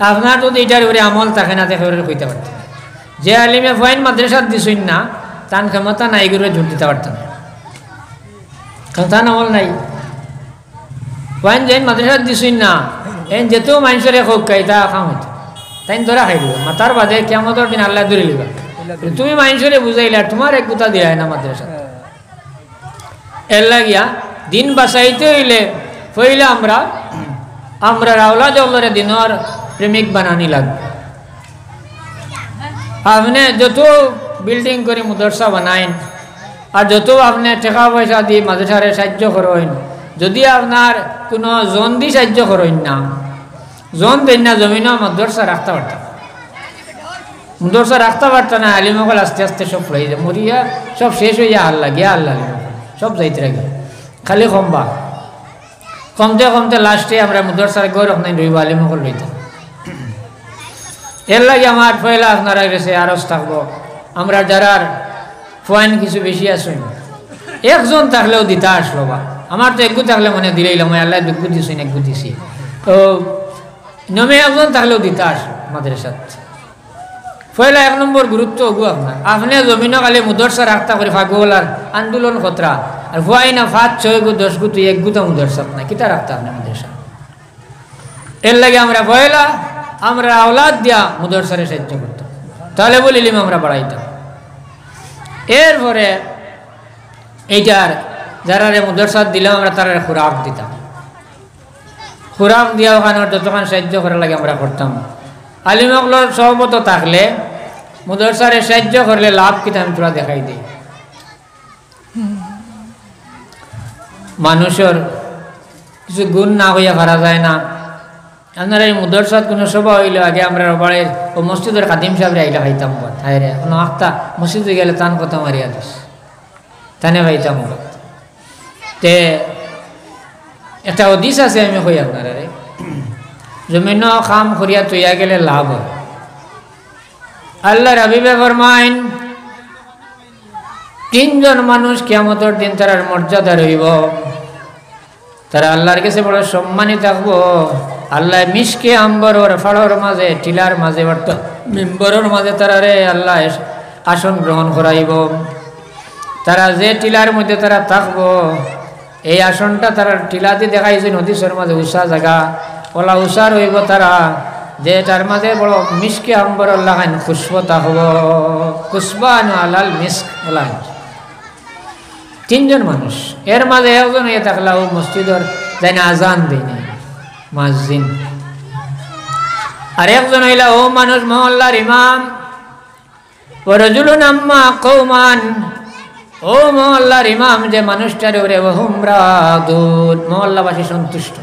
আপনার যদি এটার উপরে আমল থাকে না দেখে কইতে পারতেন যে আলিমে ফাইন মাদ্রাসা দিছুন না তান ক্ষমতা নাই করে ঝুট দিতে পারতেন কথা আমল নাই ফাইন যেন মাদ্রাসা দিছুন না এন যেতেও মানুষের হোক তা খাম হইতো তাই ধরা খাই দিব মাতার বাদে কেমন দিন আল্লাহ ধরে লিবা তুমি মানুষের বুঝাইলা তোমার এক গুতা দিয়া না মাদ্রাসা এর লাগিয়া দিন বাঁচাইতে হইলে পইলে আমরা রাওলা জল্লরে দিনের প্রেমিক বানানি লাগবে আপনি যত বিল্ডিং করে মাদ্রাসা বানাইন আর যত আপনি টাকা পয়সা দিয়ে মাদ্রাসারে সাহায্য করেন যদি আপনার কোনো জন দিয়ে সাহায্য করেন না জন দেন না জমিনও মাদ্রাসা রাখতে পারতাম মাদ্রাসা রাখতে পারতাম না আলিমকল আস্তে আস্তে সব পড়ে যায় মরিয়া সব শেষ হয়ে যায় আল্লাহ গিয়া আল্লাহ সব যাইতে রাখে খালি কমতে কমতে লাস্টে আমরা মাদ্রাসার গৌরব নাই রইব আলিমকল রইতাম এর লাগে আমার পয়লা আপনারা গেছে আরজ থাকবো আমরা যারা পয়েন্ট কিছু বেশি আসুন একজন থাকলেও দিতে আসলো বা আমার তো একগু থাকলে মনে দিলেইলাম আল্লাহ একগু দিছি একগু দিছি তো নমে একজন থাকলেও দিতে আসলো মাদ্রাসাত পয়লা 1 নম্বর গুরুত্ব ওগু আপনার আপনি জমিনও খালি মাদ্রাসা রাখতা করে ফাগোলার আন্দোলন খতরা আর ভয় না 5 6 গু 10 গু তুই এক গুতা মাদ্রাসাত না কিতা রাখতা আপনি মাদ্রাসা এর লাগে আমরা পয়লা আমরা আওলাদ দিয়া মাদ্রাসারে সাহায্য করতাম তাহলে বলিলিম আমরা বাড়াইতাম এরপরে এইটার যারা মাদ্রাসা দিলাম আমরা তারা খুরাক দিতাম খুরাক দিয়া ওখানে যতক্ষণ সাহায্য করার লাগে আমরা করতাম আলিমকলর সহমত থাকলে মাদ্রাসারে সাহায্য করলে লাভ কিতা আমি তোরা দেখাই দিই মানুষের কিছু গুণ না হইয়া করা যায় না আপনারা এই মাদ্রাসাত কোনো সভা হইলে আগে আমরা বাড়ির ও মসজিদের খাদিম সাহেবরে আইলা খাইতাম হায় রে কোনো আখতা মসজিদে গেলে তান কথা মারিয়া দিস তানে খাইতাম তে একটা হদিস আছে আমি কই আপনারা রে জমিন কাম করিয়া তৈয়া গেলে লাভ হয় আল্লাহর হাবিবে ফরমাইন 3 জন মানুষ কিয়ামতের দিন তার মর্যাদা রইব তারা আল্লাহর কাছে বড় সম্মানিত থাকবো আল্লাহ মিশকে আম্বরের ফাড়র মাঝে টিলার মাঝে মিম্বরের মাঝে তারা রে আল্লাহ আসন গ্রহণ করাইব তারা যে টিলার মধ্যে তারা থাকবো এই আসনটা তারা টিলাতে দেখাইছে নদীর মাঝে উষা জায়গা ওলা উষা রইব তারা যে তার মাঝে বড় মিশকে আম্বর লাগাইন খুশবতা হব খুশবান আলাল মিস্ক ওলা 3 জন মানুষ এর মাঝে একজন হয়ে থাকলা ও মসজিদের যাই না আজান দেয়নি মুয়াজ্জিন আর একজন হইলা ও মানুষ মহল্লার ইমাম ও রাজুলুন আম্মা কওমান ও মহল্লার ইমাম যে মানুষটার ওরে ওহমরাদুন মহল্লাবাসী সন্তুষ্ট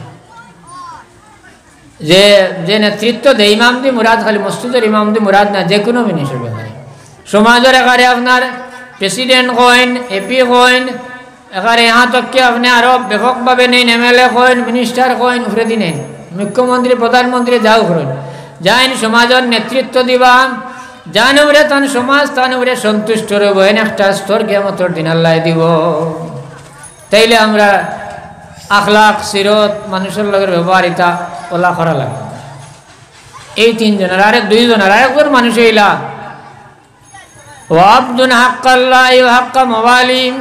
যে যে নেতৃত্ব দেয় ইমাম দি মুরাদ খালি মসজিদের ইমাম দি মুরাদ না যে কোনো জিনিসের ব্যাপারে সমাজের এখানে আপনার প্রেসিডেন্ট কইন এপি কইন এখানে यहाँ तक कि আপনি আরো ব্যাপকভাবে নেন এমএলএ কইন মিনিস্টার কইন উপরে দিনেন মুখ্যমন্ত্রী প্রধানমন্ত্রী যাও করেন যাইন সমাজের নেতৃত্ব দিবা জানুরে তান সমাজ তানুরে সন্তুষ্ট রইব এন একটা স্তর কিয়ামতের দিন আল্লাহ দিব তাইলে আমরা আখলাক সিরত মানুষের লগের ব্যবহারিতা ওলা করা লাগে এই 3 জনের আরেক 2 জনের আরেকজন মানুষ হইলা ও আব্দুন হাক্কাল্লাহ ও হাক্কা মাওয়ালিম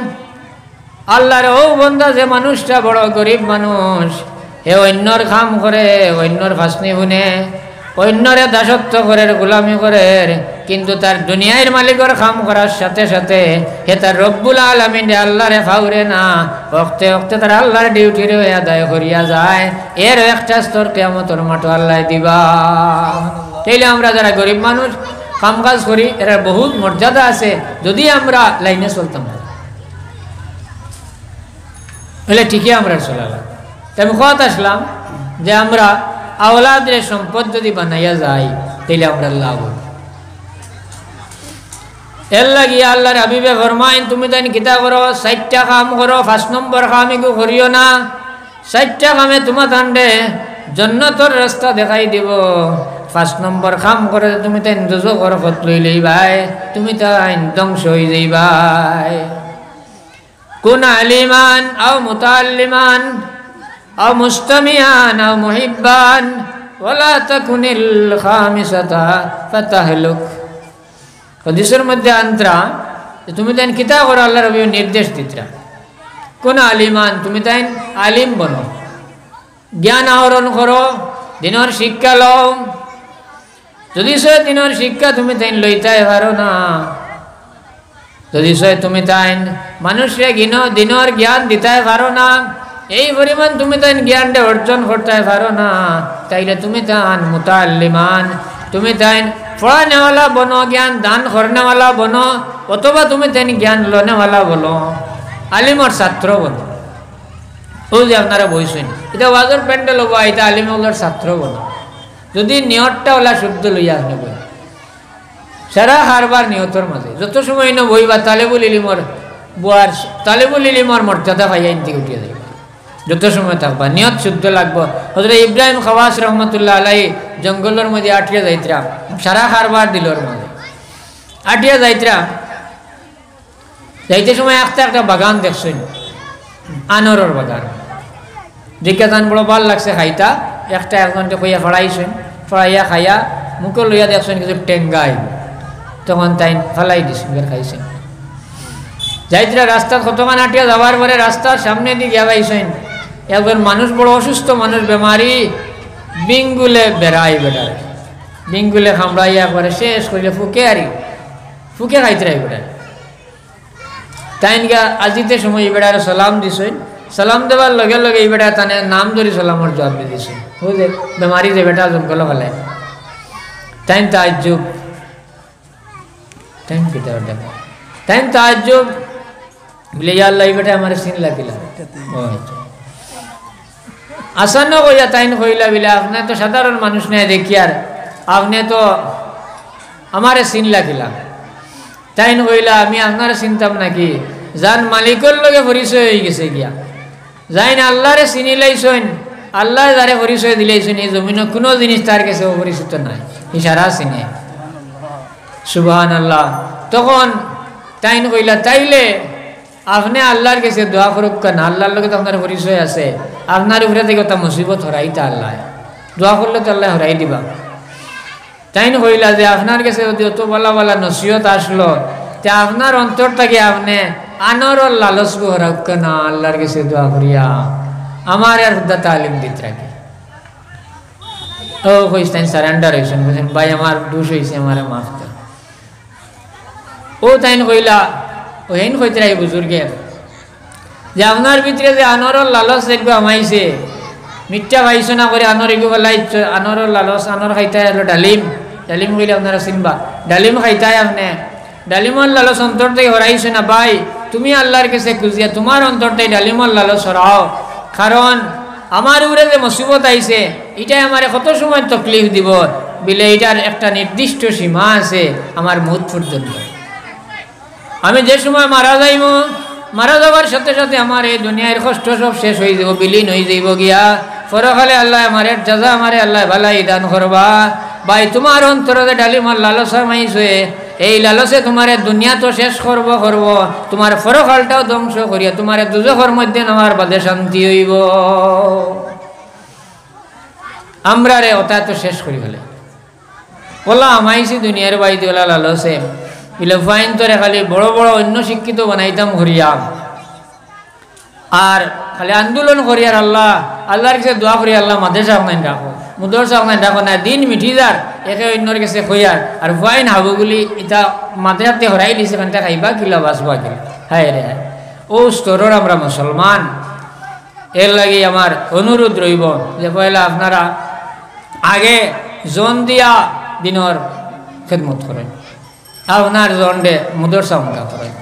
আল্লাহর ও বান্দা যে মানুষটা বড় গরিব মানুষ এ অন্যর কাম করে অন্যর ফাসনি বুনে অন্যরে দাসত্ব করে গোলামি করে কিন্তু তার দুনিয়ার মালিকের কাম করার সাথে সাথে হে তার রব্বুল আলামিন আল্লাহরে ফাউরে না ওক্তে ওক্তে তার আল্লাহর ডিউটি রে আদায় করিয়া যায় এর একটা স্তর কিয়ামতের মাঠে আল্লাহ দিবা তাইলে আমরা যারা গরিব মানুষ কাম কাজ করি এর বহুত মর্যাদা আছে যদি আমরা লাইনে চলতাম বলে ঠিকই আমরা চলালাম তাই আমি কথা আসলাম যে আমরা আওলাদের সম্পদ যদি বানাইয়া যাই তাইলে আমরা লাভ হব এর লাগিয়া আল্লাহর হাবিবে ফরমাইন তুমি তাই কিতা করো 60টা কাম করো 5 নম্বর কাম এগু করিও না 60টা কামে তোমার তান্ডে জান্নাতের রাস্তা দেখাই দিব 5 নম্বর কাম করে তুমি তাই দোজখের পথ লইলেই ভাই তুমি তাই ধ্বংস হয়ে যাইবাই কুন আলিমান আও মুতাআল্লিমান আও মুস্তামিআন আও মুহিব্বান ওয়ালা তাকুনিল খামিসাতা ফাতাহলুক। হাদিসের মধ্যে আন্তরা তুমি তাই কিতা করো, আল্লাহ রবি নির্দেশ দিতরা কোন আলিমান তুমি তাই আলিম বনো, জ্ঞান আহরণ করো, দিনের শিক্ষা লও। যদি সে দিনের শিক্ষা তুমি তাই লইতে পারো না, যদি সে তুমি তাই মানুষে দিনের জ্ঞান দিতে পারো না, এই পরিমাণ তুমি তাই জ্ঞানটা অর্জন করতে পারো না, তাইলে তুমি তান মুতাআল্লিমান, তুমি তাই পড়ানেওয়ালা বনো, জ্ঞান দান করনেওয়ালা বনো, অথবা তুমি তাই জ্ঞান লনেওয়ালা বলো, আলিমর ছাত্র বনো। ও যে আপনারা বইছেন এটা ওয়াজর প্যান্ডেল হবো, এটা আলিমগুলোর ছাত্র বনো। যদি নিয়তটা ওলা শুদ্ধ লইয়া আসনে বই সারা হারবার নিয়তর মাঝে যত সময় না বইবা তালেবুল ইলিমর বুয়ার তালেবুল ইলিমর মর্যাদা পাইয়া ইনতি উঠিয়ে যাবে। যত সময় থাকবা নিয়ত শুদ্ধ লাগবো। হযরত ইব্রাহিম খাওয়াস রহমতুল্লাহ আলাইহি জঙ্গলের মধ্যে আটিয়া যাইতরা, সারা হারবার দিলর মাঝে আটিয়া যাইতরা, যাইতে সময় একটা বাগান দেখছেন, আনরের বাগান। জিজ্ঞা তান বড় ভাল লাগছে খাইতা, একটা একজনকে কইয়া ফড়াইছেন, ফড়াইয়া খাইয়া মুখে লইয়া দেখছেন কিছু টেঙ্গাই, তখন তাই ফেলাই দিছেন, খাইছেন। যাইতরা রাস্তা কতক্ষণ আটিয়া যাওয়ার পরে রাস্তার সামনে দিয়ে গিয়া পাইছেন একজন মানুষ, বড় অসুস্থ মানুষ, বেমারি, বিঙ্গুলে বেড়াই বেড়ায়, বিঙ্গুলে খামড়াইয়া একবারে শেষ করিলে ফুকে খাইতরাই বেড়ায়। তাই গা আজিতে সময় এই বেড়ার সালাম দিছেন, সালাম দেওয়ার লগে লগে এই বেটা তানে নাম ধরি সালামর জবাব দিয়ে দিছে, বুঝলে বেমারি যে বেটা জঙ্গল ফেলে। তাই তাজ্জুব, তাই কিতাব দেখো, তাই তাজ্জুব বলে ইয়া আল্লাহ এই বেটা আমার সিন লাগিলা আসানো কইয়া তাইন কইলা বিলে আপনি তো সাধারণ মানুষ নেই দেখি, আর আপনি তো আমারে সিন লাগিলা। তাইন কইলা আমি আপনার চিনতাম নাকি, যান মালিকর লগে পরিচয় হয়ে গেছে গিয়া, যাই না আল্লাহরে চিনি লাইছেন, আল্লাহ যারে পরিচয় দিলাইছেন, এই জমিনে কোনো জিনিস তার কাছে অপরিচিত নাই, ইশারা চিনে। সুবহানাল্লাহ। তখন তাইন কইলা তাইলে আপনি আল্লাহর কাছে দোয়া করুক কেন, আল্লাহর লগে তো আপনার পরিচয় আছে, আপনার উপরে থেকে একটা মুসিবত হরাইতা আল্লাহ, দোয়া করলে তো আল্লাহ হরাই দিবা। তাইন কইলা যে আপনার কাছে যদি অত বলা বলা নসিহত আসলো, তে আপনার অন্তর থেকে আপনি আনর লালস হরাউক কেন, আল্লাহর কাছে দোয়া করিয়া আমার আর হুদা তালিম দিত রাখি। ও কইছেন সারেন্ডার হয়েছেন, বলছেন ভাই আমার দোষ হয়েছে, আমার মাফ কর। ও তাইন কইলা ও হেন কইতে রাখি বুজুর্গে যে আপনার ভিতরে যে আনর লালস দেখবে আমাইছে, মিথ্যা পাইছো না করে আনর এগু বলাই, আনর লালস, আনর খাইতাই হলো ডালিম, ডালিম কইলে আপনারা চিনবা, ডালিম খাইতাই আপনি, ডালিমর লালস অন্তর থেকে হরাইছে না ভাই, তুমি আল্লাহর কাছে খুঁজিয়া তোমার অন্তর থেকে ডালিমর লালস হরাও, কারণ আমার উপরে যে মুসিবত আইছে এটাই আমার কত সময় তকলিফ দিব, বিলে এটার একটা নির্দিষ্ট সীমা আছে আমার মৌত পর্যন্ত। আমি যে সময় মারা যাইব, মারা যাওয়ার সাথে সাথে আমার এই দুনিয়ার কষ্ট সব শেষ হয়ে যাব, বিলীন হয়ে যাইব গিয়া, পরকালে আল্লাহ আমার জাযা আমারে আল্লাহ ভালাই দান করবা। ভাই তোমার অন্তরে ডালিমার লালসা মাইছে, এই লালসে তোমার দুনিয়া তো শেষ করব, তোমার পরকালটাও ধ্বংস করিয়া তোমার দুজখের মধ্যে নেওয়ার বাদে শান্তি হইব। আমরা রে ওটা তো শেষ করি ফেলে বলা আমাইছি দুনিয়ার বাইদি ওলা লালসে, বিলে ফাইন তোরে খালি বড় বড় অন্য শিক্ষিত বানাইতাম করিয়া, আর খালি আন্দোলন করিয়ার আল্লাহ আল্লাহর কাছে দোয়া করি, আল্লাহ মাদ্রাসা আপনার ডাকো, মুদরসা আপনার ডাকো না, দিন মিঠি যার একে অন্যর কাছে খইয়ার, আর ফাইন হাবুগুলি এটা মাদ্রাসাতে হরাই দিছে, খানটা খাইবা কিলা বাঁচবা কিলা। হায় রে হায়, ও স্তরের আমরা মুসলমান। এর লাগে আমার অনুরোধ রইব যে পয়লা আপনারা আগে জন দিয়া দিনর খেদমত করেন, আপনার জন্ডে মুদরসা মতো করেন।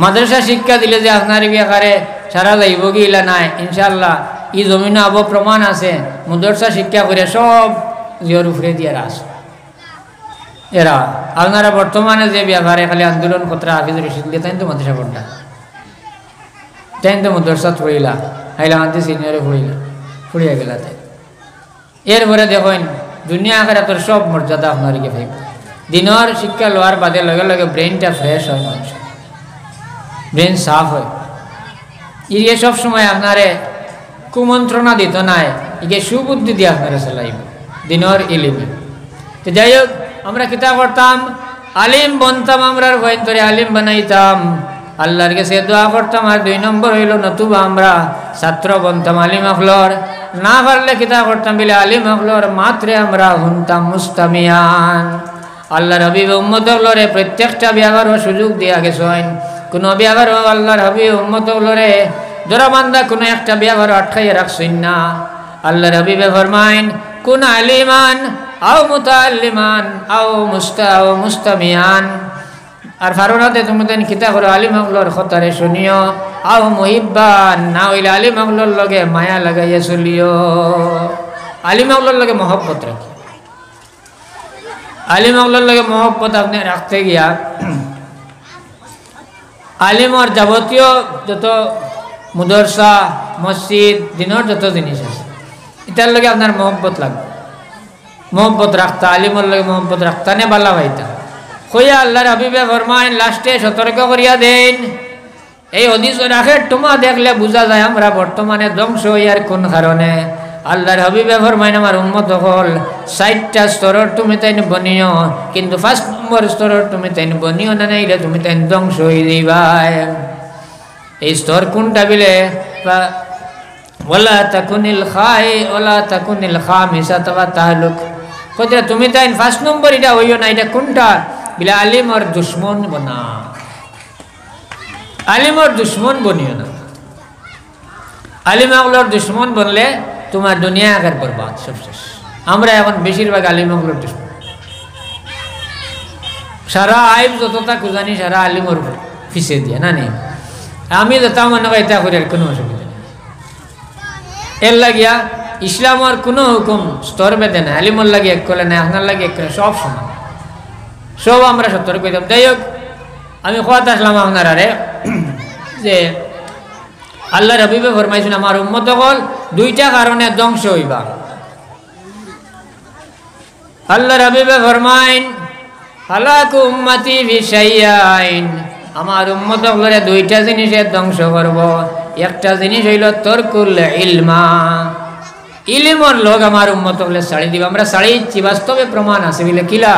মাদ্রাসা শিক্ষা দিলে যে আপনার বিয়াকারে সারা যাইব গিলা নাই, ইনশাল্লাহ ই জমিন আব প্রমাণ আছে, মুদরসা শিক্ষা করে সব জিওর উপরে দিয়ে রাস এরা। আপনারা বর্তমানে যে ব্যাপারে খালি আন্দোলন কতরা হাফিজ রশিদ দিয়ে তাই তো মাদ্রাসা পড়া, তাই তো মুদরসা পড়িলা, হাইলা আনতে সিনিয়রে পড়িলা, পড়িয়া গেলা তাই। এরপরে দেখেন দুনিয়া আখেরা তোর সব মর্যাদা আপনারকে ভাইব। দিনের শিক্ষা লওয়ার বাদে লগে লগে ব্রেনটা ফ্রেশ হয়, মানুষ ব্রেন সাফ হয়। ইয়ে সব সময় আপনারে কুমন্ত্রণা দিত নাই, ইকে সুবুদ্ধি দিয়ে আপনারা চালাইব। দিনের ইলিমে। তো যাই হোক, আমরা কিতা করতাম, আলিম বনতাম, আমরা ভয়ন্তরে আলিম বানাইতাম, আল্লাহর কাছে দোয়া করতাম। আর 2 নম্বর হইল নতুবা আমরা ছাত্র বনতাম আলিম আকলর, না পারলে কিতা করতাম বলে আলিম আকলর মাত্রে আমরা শুনতাম মুস্তামিয়ান। আল্লাহর হাবিব উম্মত হলরে প্রত্যেকটা বিয়াবারও সুযোগ দিয়া গেছেন। কোনো বিয়াবারও আল্লাহর হাবিব উম্মত হলরে জোরাবান্ধা কোনো একটা বিয়াবারও আটকাইয়া রাখছেন না। আল্লাহর হাবিবে ফরমাইন, কুন আলিমান আও মুতাআল্লিমান আও মুস্তামিয়ান। আর ফারুনাতে তুমি তেন কিতা করো, আলিম আকলর খতারে শুনিও, আও মুহিব্বান, না হইলে আলিম আকলর লগে মায়া লাগাইয়া চলিও। আলিম আকলর লগে মহব্বত রাখি। আলিম আকলর লগে মহব্বত আপনি রাখতে গিয়া আলিমর যাবতীয় যত মুদরসা মসজিদ দিনের যত জিনিস আছে এটার লগে আপনার মহব্বত লাগবে। মহব্বত রাখতা, আলিমর লগে মহব্বত রাখতা নে বালা ভাইতা কইয়া আল্লাহর হাবিবে ফরমাইন, লাস্টে সতর্ক করিয়া দেন। এই হদিস রাখে তোমা দেখলে বোঝা যায় আমরা বর্তমানে ধ্বংস হইয়ার কোন কারণে। আল্লাহর হাবিবে ফরমাইন, আমার উম্মত হল 60টা স্তরের তুমি তাই বনিও, কিন্তু 1st নম্বর স্তরের তুমি তাই বনিও না, নাইলে তুমি তাই ধ্বংস হয়ে যাইবাই। এই স্তর কোনটা বিলে, ওয়ালা তাকুনিল খামিসা তাওয়া তাহলুক, কইরা তুমি তাই 1st নম্বর এটা হইও না, এটা কোনটা বিলে আলিমর দুশ্মন বনা, আলিমর দুশ্মন বনিও না। আলিম আকলর দুশ্মন বনলে তোমার দুনিয়া আগের বরবাদ, সব শেষ। আমরা এখন বেশিরভাগ আলিম আকলর দুশ্মন, সারা আইব যতটা খুঁজানি সারা আলিমর ফিসে দিয়ে না নেই। আমি যতা মনে হয় এটা করে কোনো অসুবিধা নেই। এর লাগিয়া ইসলামর কোনো হুকুম স্তর বেঁধে না, আলিমর লাগে এক করলে না, আপনার লাগে এক করে, সব সমান, সব আমরা সতর্ক হইতাম। যাই হোক, আমি কথা আসলাম আপনার আরে যে আল্লাহর হাবিবে ফরমাইছেন, আমার উম্মত হল 2টা কারণে ধ্বংস হইবা। আল্লাহর হাবিবে ফরমাইন, হালাকু উম্মতি ফি শাইয়াইন, আমার উম্মত হলরে 2টা জিনিসের ধ্বংস করব। একটা জিনিস হইল তরকুল ইলমা, ইলমর লোক আমার উম্মত হলে ছাড়ি দিব। আমরা ছাড়ি দিচ্ছি, বাস্তবে প্রমাণ আছে বলে। কিলা,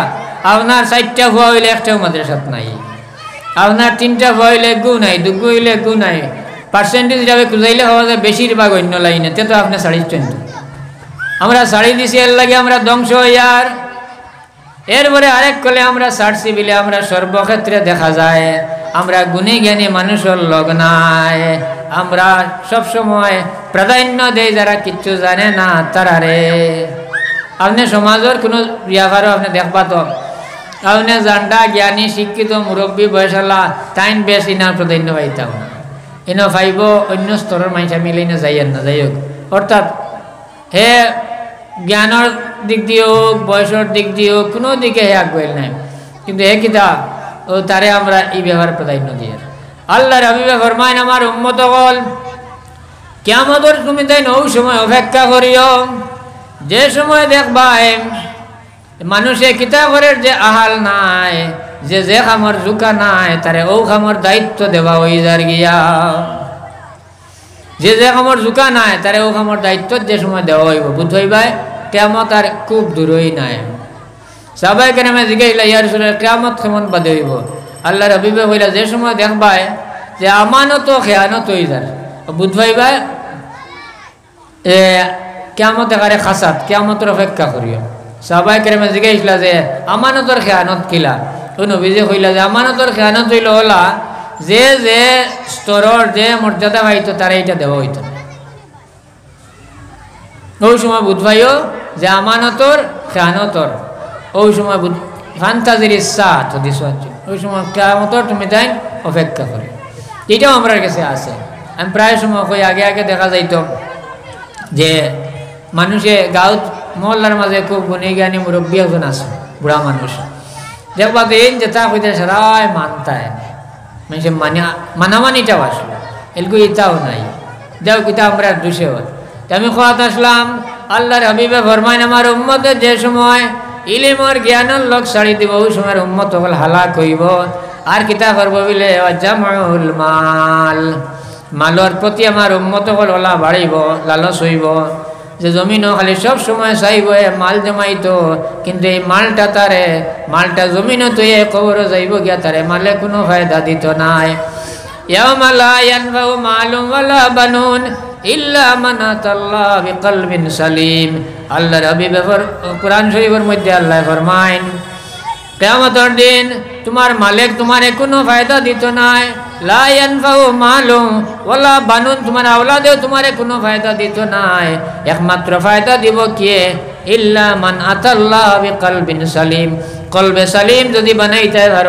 আপনার 4টা ভুয়া হইলে একটাও মাদ্রাসাত নাই, আপনার 3টা ভুয়া হইলে গু নাই, 2 হইলে গু নাই, পার্সেন্টেজ যাবে খুঁজাইলে হওয়া যায় বেশিরভাগ অন্য লাইনে, তে তো আপনি ছাড়িচ্ছেন। আমরা ছাড়ি দিছি, এর লাগে আমরা ধ্বংস হইয়ার। এরপরে আরেক কলে আমরা ছাড়ছি বলে আমরা সর্বক্ষেত্রে দেখা যায় আমরা গুণী জ্ঞানী মানুষের লগ নাই। আমরা সবসময় প্রাধান্য দেই যারা কিচ্ছু জানে না তারারে। আপনি সমাজের কোনো বিয়াভারও আপনি দেখবা তো, আপনি জান্ডা জ্ঞানী শিক্ষিত মুরব্বী বয়সালা টাইম বেশ ইনার প্রাধান্য পাইতাম না, ইনো ভাইব অন্য স্তরের মানুষ মিলে না যাইয়েন না। যাই হোক, অর্থাৎ হে জ্ঞানের দিক দিয়ে হোক, বয়সের দিক দিয়ে হোক, কোনো দিকে হে আগুয়েল নাই, কিন্তু হে কিতা ও তারে আমরা এই ব্যবহার প্রাধান্য দিয়ে। আল্লাহর হাবিবে ফরমাইন, আমার উম্মত হল কিয়ামতের তুমি তাই ওই সময় অপেক্ষা করিও যে সময় দেখবা মানুষে কিতা করের যে আহাল নাই, যে খামর জুকা নাই, তারে ও খামর দায়িত্ব দেওয়া হয়ে যার গিয়া। যে খামর জুকা নাই তারে ও খামর দায়িত্ব যে সময় দেওয়া হইব, বুঝ হইবাই কিয়ামত আর খুব দূরই নাই। সাহাবায়ে কেরামে জিজ্ঞাসা, ইয়া রাসূলুল্লাহ কিয়ামত কেমন বাদে হইব? আল্লাহর হাবিবে কইলা, যে সময় দেখবাই যে আমানত খেয়ানত হয়ে যায়, বুঝ হইবাই কিয়ামত একারে খাসাত, কিয়ামতের অপেক্ষা করিও। সাহাবায়ে কেরামে জিজ্ঞাসা যে আমানতর খেয়ানত কিলা? ওই নবীজি কইলা যে আমানতর খেয়ানত হইল হলা যে স্তরের যে মর্যাদা পাইতো তারা এটা দেওয়া হইতো। ওই সময় বুঝবাইও যে আমানতর খেয়ানতর ওই সময় ফান্তাজির ইচ্ছা হদিস, ওই সময় কিয়ামতর তুমি তাই অপেক্ষা করে। এটাও আমার কাছে আছে। আমি প্রায় সময় কই, আগে আগে দেখা যাইতো যে মানুষে গাঁত মহল্লার মাঝে খুব গুণী জ্ঞানী মুরব্বী একজন আছে, বুড়া মানুষ, দেখবা তো এই যেটা কইতে সারাই মানতায় মানুষে মানামানিটাও আসলো, এলকু ইটাও নাই, দেও কিতা আমরা দুষে হয়। আমি খোয়াত আসলাম, আল্লাহর হাবিবে ফরমাইন, আমার উম্মতে যে সময় ইলিমর জ্ঞানের লোক ছাড়ি দিব ওই সময় উম্মত হল হালাক হইব। আর কিতা করবো বলে জামাউল মাল, মালর প্রতি আমার উম্মত হল ওলা বাড়িব, লালস হইব। যে জমিনও খালি সব সময় চাইব মাল জমাইতো, কিন্তু এই মালটা জমিনও তো কবরও যাইব গিয়া তারে মালে কোনো ফায়দা দিত নাই। ইয়াউমা লা ইয়ানফাউ মালুন ওয়ালা বানুন ইল্লা মান আতাল্লাহ বিকলবিন সালিম। আল্লাহর হাবিব কুরআন শরীফের মধ্যে আল্লাহ ফরমায়েন কিয়ামতের দিন তোমার মালিক তোমারে কোনো ফায়দা দিত নাই। লা ইয়ানফাউ মালুন ওয়ালা বানুন, তোমার আওলাদেও তোমারে কোনো ফায়দা দিত নাই। একমাত্র ফায়দা দিব কে? ইল্লা মান আতাল্লাহ বিকলবিন সালিম, কলবে সালিম যদি বানাইতে